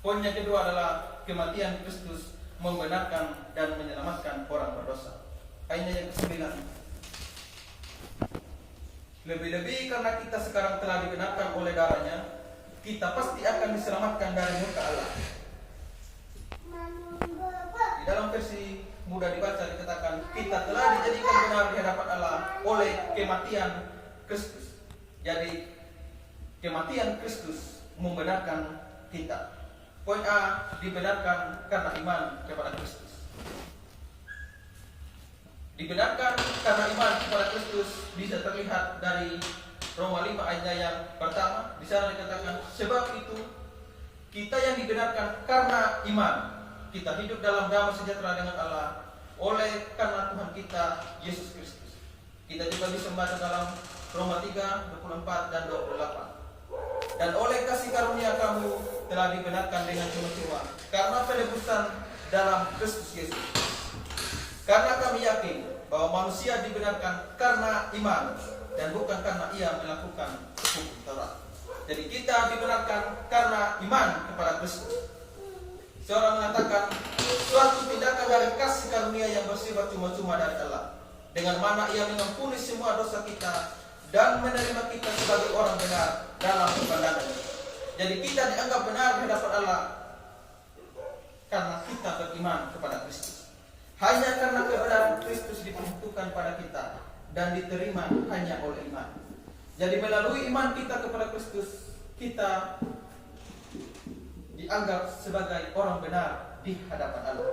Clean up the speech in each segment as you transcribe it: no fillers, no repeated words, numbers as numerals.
Poin yang kedua adalah kematian Kristus membenarkan dan menyelamatkan orang berdosa. Ayat yang ke-9. Lebih-lebih karena kita sekarang telah dibenarkan oleh darahnya, kita pasti akan diselamatkan dari murka Allah. Di dalam versi mudah dibaca dikatakan, kita telah dijadikan benar di hadapan Allah oleh kematian Kristus. Jadi kematian Kristus membenarkan kita. Poin A, dibenarkan karena iman kepada Kristus. Dibenarkan karena iman kepada Kristus bisa terlihat dari Roma 5 ayatnya yang pertama. Di sana dikatakan, sebab itu kita yang dibenarkan karena iman, kita hidup dalam damai sejahtera dengan Allah oleh karena Tuhan kita Yesus Kristus. Kita juga bisa membaca dalam Roma 3, 24 dan 28. Dan oleh kasih karunia kamu telah dibenarkan dengan cuma-cuma karena penebusan dalam Kristus Yesus. Karena kami yakin bahwa manusia dibenarkan karena iman dan bukan karena ia melakukan hukum Taurat. Jadi kita dibenarkan karena iman kepada Kristus. Seorang mengatakan suatu tindakan dari kasih karunia yang bersifat cuma-cuma dari Allah, dengan mana ia mengampuni semua dosa kita dan menerima kita sebagai orang benar dalam pandangannya. Jadi kita dianggap benar di hadapan Allah karena kita beriman kepada Kristus. Hanya karena kebenaran Kristus diperuntukkan pada kita dan diterima hanya oleh iman. Jadi melalui iman kita kepada Kristus, kita dianggap sebagai orang benar di hadapan Allah.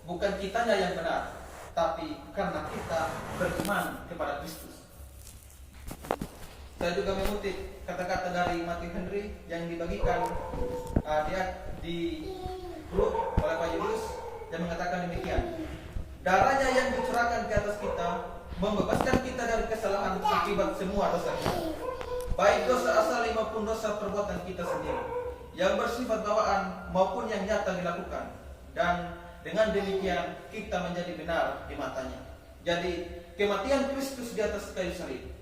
Bukan kitanya yang benar, tapi karena kita beriman kepada Kristus. Saya juga mengutip kata-kata dari Matthew Henry yang dibagikan di grup oleh Pak Julius, yang mengatakan demikian. Darahnya yang dicurahkan ke atas kita membebaskan kita dari kesalahan akibat semua dosa kita, baik dosa asal maupun dosa perbuatan kita sendiri, yang bersifat bawaan maupun yang nyata dilakukan. Dan dengan demikian kita menjadi benar di matanya. Jadi kematian Kristus di atas kayu salib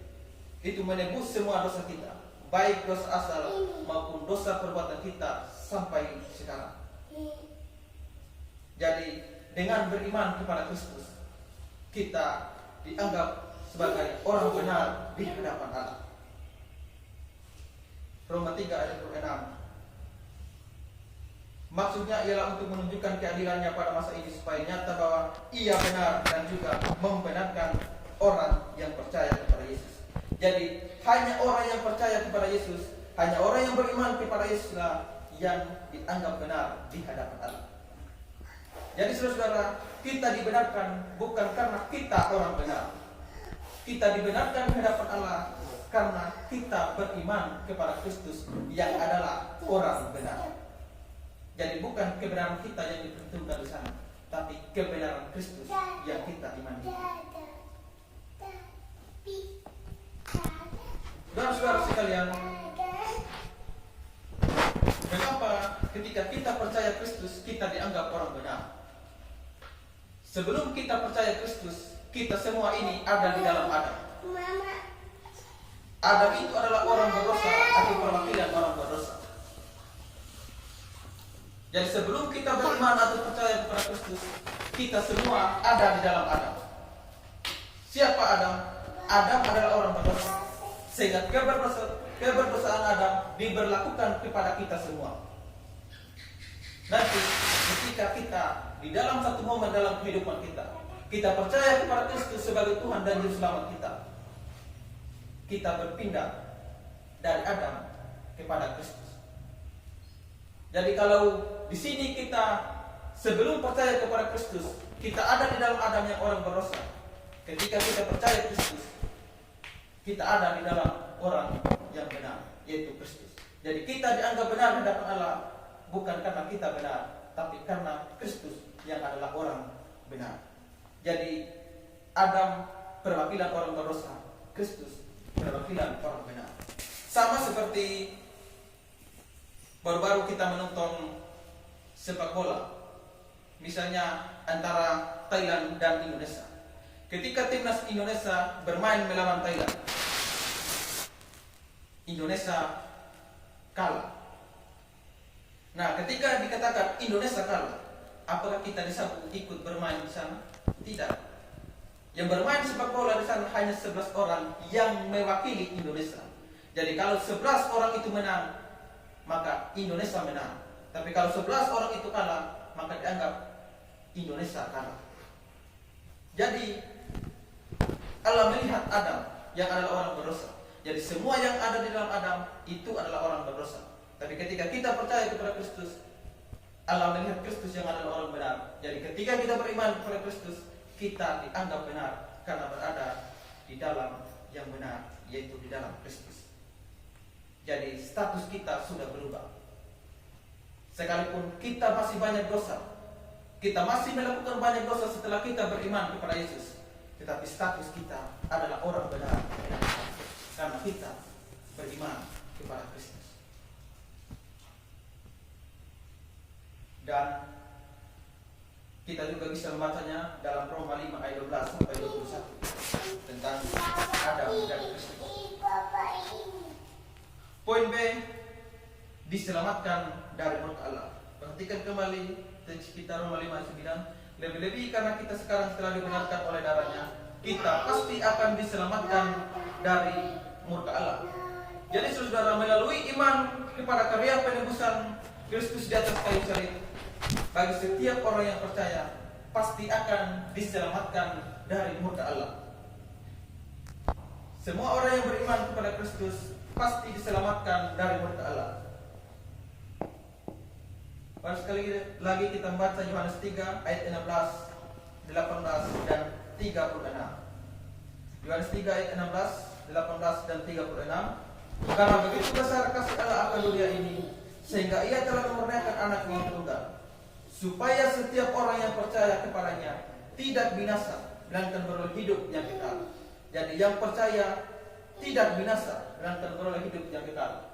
itu menebus semua dosa kita, baik dosa asal maupun dosa perbuatan kita sampai sekarang. Jadi dengan beriman kepada Kristus, kita dianggap sebagai orang benar di hadapan Allah. Roma 3 ayat 26. Maksudnya ialah untuk menunjukkan keadilannya pada masa ini supaya nyata bahwa ia benar dan juga membenarkan orang yang percaya kepada Yesus. Jadi hanya orang yang percaya kepada Yesus, hanya orang yang beriman kepada Yesuslah yang dianggap benar di hadapan Allah. Jadi saudara-saudara, kita dibenarkan bukan karena kita orang benar. Kita dibenarkan di hadapan Allah karena kita beriman kepada Kristus yang adalah orang benar. Jadi bukan kebenaran kita yang diperhitungkan di sana, tapi kebenaran Kristus yang kita imani. Saudara-saudara sekalian, kenapa ketika kita percaya Kristus kita dianggap orang benar? Sebelum kita percaya Kristus, kita semua ini ada di dalam Adam. Adam itu adalah orang berdosa atau perwakilan orang berdosa. Jadi sebelum kita beriman atau percaya kepada Kristus, kita semua ada di dalam Adam. Siapa Adam? Adam adalah orang berdosa. Sehingga keberbedosaan Adam diberlakukan kepada kita semua. Nanti ketika kita di dalam satu momen dalam kehidupan kita percaya kepada Kristus sebagai Tuhan dan Juru Selamat kita berpindah dari Adam kepada Kristus. Jadi kalau di sini kita sebelum percaya kepada Kristus, kita ada di dalam Adam yang orang berdosa. Ketika kita percaya Kristus, kita ada di dalam orang yang benar, yaitu Kristus. Jadi kita dianggap benar di hadapan Allah bukan karena kita benar, tapi karena Kristus yang adalah orang benar. Jadi Adam perwakilan orang berdosa, Kristus perwakilan orang benar. Sama seperti baru-baru kita menonton sepak bola, misalnya antara Thailand dan Indonesia. Ketika timnas Indonesia bermain melawan Thailand, Indonesia kalah. Nah, ketika dikatakan Indonesia kalah, apakah kita disambut ikut bermain di sana? Tidak. Yang bermain sepak bola di sana hanya 11 orang yang mewakili Indonesia. Jadi kalau 11 orang itu menang, maka Indonesia menang. Tapi kalau 11 orang itu kalah, maka dianggap Indonesia kalah. Jadi Allah melihat Adam yang adalah orang berdosa. Jadi semua yang ada di dalam Adam itu adalah orang berdosa. Tapi ketika kita percaya kepada Kristus, Allah melihat Kristus yang adalah orang benar. Jadi ketika kita beriman kepada Kristus, kita dianggap benar karena berada di dalam yang benar, yaitu di dalam Kristus. Jadi status kita sudah berubah. Sekalipun kita masih banyak dosa, kita masih melakukan banyak dosa setelah kita beriman kepada Yesus, tetapi status kita adalah orang benar karena kita beriman kepada Kristus. Dan kita juga bisa membacanya dalam Roma 5 ayat 12 sampai 21 tentang Adam dan Kristus. Poin B, diselamatkan dari murka Allah. Perhatikan kembali teks kita Roma 5 ayat 9. Lebih-lebih karena kita sekarang telah dibenarkan oleh darahnya, kita pasti akan diselamatkan dari murka Allah. Jadi saudara, melalui iman kepada karya penebusan Kristus di atas kayu salib, bagi setiap orang yang percaya pasti akan diselamatkan dari murka Allah. Semua orang yang beriman kepada Kristus pasti diselamatkan dari murka Allah. Baru sekali lagi kita membaca Yohanes 3 ayat 16, 18 dan 36. Yohanes 3 ayat 16, 18 dan 36. Karena begitu besar kasih Allah akan dunia ini, sehingga Ia telah memurniakan Anaknya yang tunggal, supaya setiap orang yang percaya kepadanya tidak binasa, melainkan beroleh hidup yang kekal. Jadi yang percaya tidak binasa, melainkan beroleh hidup yang kekal.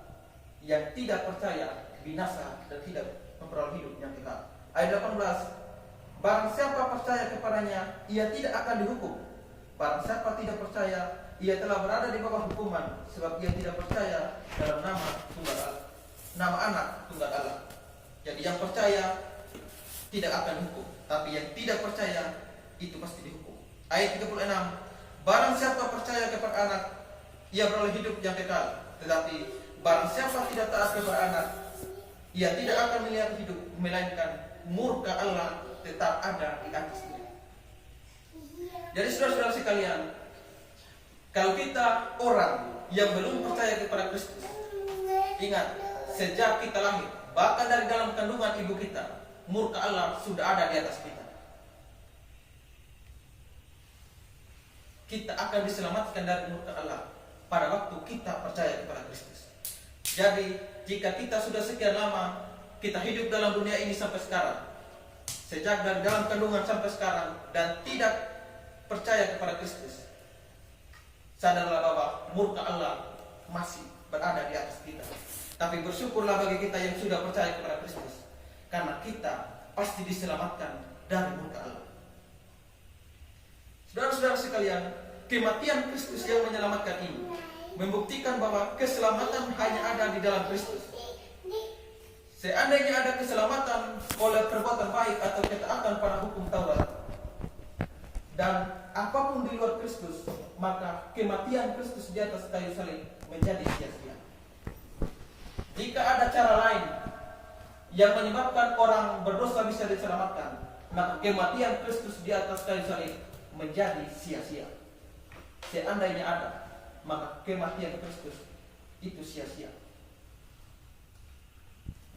Yang tidak percaya binasa dan tidak memperoleh hidup yang kekal. Ayat 18. Barang siapa percaya kepadanya, ia tidak akan dihukum. Barang siapa tidak percaya, ia telah berada di bawah hukuman, sebab ia tidak percaya dalam nama anak tunggal Allah. Jadi yang percaya tidak akan dihukum, tapi yang tidak percaya itu pasti dihukum. Ayat 36. Barang siapa percaya kepada anak, ia beroleh hidup yang kekal. Tetapi barang siapa tidak taat kepada anak, ia tidak akan melihat hidup, melainkan murka Allah tetap ada di atasnya. Jadi saudara-saudara sekalian, kalau kita orang yang belum percaya kepada Kristus, ingat, sejak kita lahir, bahkan dari dalam kandungan ibu kita, murka Allah sudah ada di atas kita. Kita akan diselamatkan dari murka Allah pada waktu kita percaya kepada Kristus. Jadi jika kita sudah sekian lama kita hidup dalam dunia ini sampai sekarang, sejak dari dalam kandungan sampai sekarang, dan tidak percaya kepada Kristus, sadarlah bahwa murka Allah masih berada di atas kita. Tapi bersyukurlah bagi kita yang sudah percaya kepada Kristus, karena kita pasti diselamatkan dari murka Allah. Saudara-saudara sekalian, kematian Kristus yang menyelamatkan ini membuktikan bahwa keselamatan hanya ada di dalam Kristus. Seandainya ada keselamatan oleh perbuatan baik atau ketaatan pada hukum Taurat dan apapun di luar Kristus, maka kematian Kristus di atas kayu salib menjadi sia-sia. Jika ada cara lain yang menyebabkan orang berdosa bisa diselamatkan, maka kematian Kristus di atas kayu salib menjadi sia-sia. Seandainya ada, maka kematian Kristus itu sia-sia.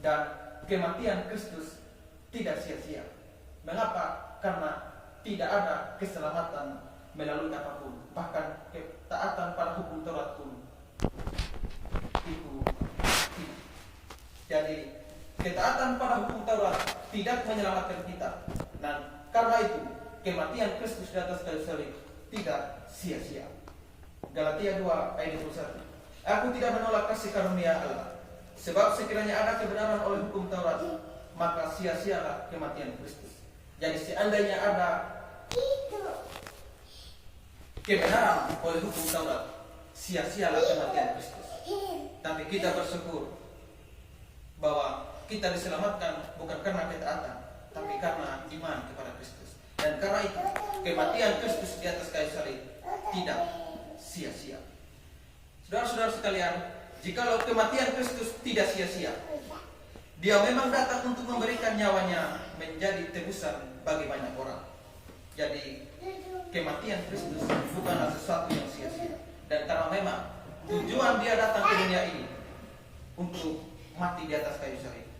Dan kematian Kristus tidak sia-sia. Mengapa? Karena tidak ada keselamatan melalui apapun. Bahkan ketaatan pada hukum Taurat pun itu tidak. Jadi ketaatan pada hukum Taurat tidak menyelamatkan kita. Dan karena itu kematian Kristus di atas kayu salib tidak sia-sia. Galatia 2 ayat 21. Aku tidak menolak kasih karunia Allah, sebab sekiranya ada kebenaran oleh hukum Taurat, maka sia-sialah kematian Kristus. Jadi seandainya ada kebenaran oleh hukum Taurat, sia-sialah kematian Kristus. Tapi kita bersyukur bahwa kita diselamatkan bukan karena ketaatan, tapi karena iman kepada Kristus. Dan karena itu kematian Kristus di atas kayu salib tidak sia-sia. Saudara-saudara sekalian, jikalau kematian Kristus tidak sia-sia, Dia memang datang untuk memberikan nyawanya menjadi tebusan bagi banyak orang. Jadi kematian Kristus bukanlah sesuatu yang sia-sia. Dan karena memang tujuan Dia datang ke dunia ini untuk mati di atas kayu salib.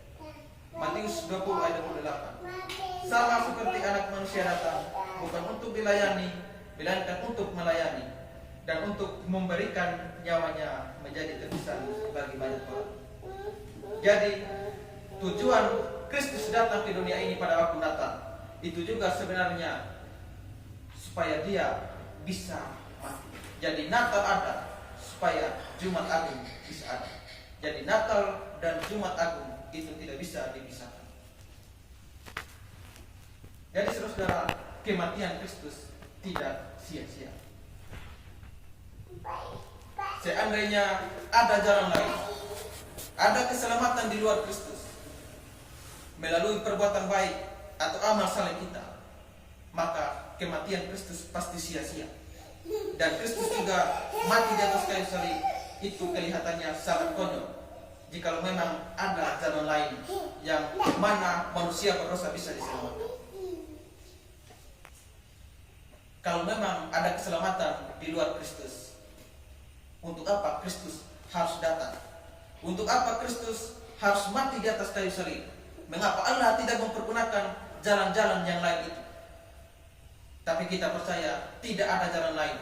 Matius 20 ayat 28. Sama seperti anak manusia datang bukan untuk dilayani, melainkan untuk melayani dan untuk memberikan nyawanya menjadi tebusan bagi banyak orang. Jadi tujuan Kristus datang ke dunia ini pada waktu Natal itu juga sebenarnya supaya Dia bisa mati. Jadi Natal ada supaya Jumat Agung bisa ada. Jadi Natal dan Jumat Agung itu tidak bisa dipisahkan. Jadi saudara-saudara, kematian Kristus tidak sia-sia. Seandainya ada jalan lain, ada keselamatan di luar Kristus melalui perbuatan baik atau amal saleh kita, maka kematian Kristus pasti sia-sia. Dan Kristus juga mati di atas kayu salib itu kelihatannya sangat konyol jikalau memang ada jalan lain yang mana manusia berdosa bisa diselamatkan. Kalau memang ada keselamatan di luar Kristus, untuk apa Kristus harus datang? Untuk apa Kristus harus mati di atas kayu salib? Mengapa Allah tidak mempergunakan jalan-jalan yang lain itu? Tapi kita percaya tidak ada jalan lain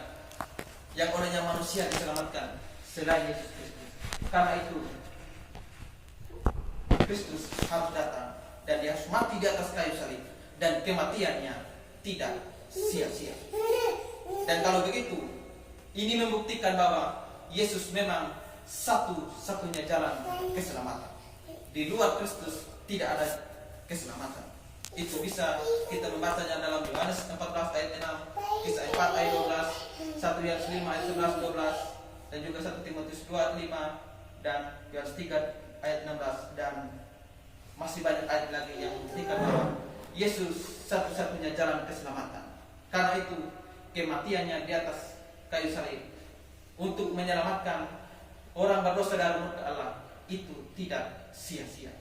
yang olehnya manusia diselamatkan selain Yesus Kristus. Karena itu Kristus harus datang dan Dia harus mati di atas kayu salib dan kematiannya tidak sia-sia. Dan kalau begitu, ini membuktikan bahwa Yesus memang satu-satunya jalan keselamatan. Di luar Kristus tidak ada keselamatan. Itu bisa kita membacanya dalam Yohanes 14 ayat 6, Kisah 4 ayat 12, 1 Yohanes 5 ayat 11 12, dan juga 1 Timotius 2 ayat 5 dan Yohanes 3 ayat 16, dan masih banyak ayat lagi yang membuktikan bahwa Yesus satu-satunya jalan keselamatan. Karena itu kematiannya di atas kayu salib untuk menyelamatkan orang berdosa dari murka Allah itu tidak sia-sia.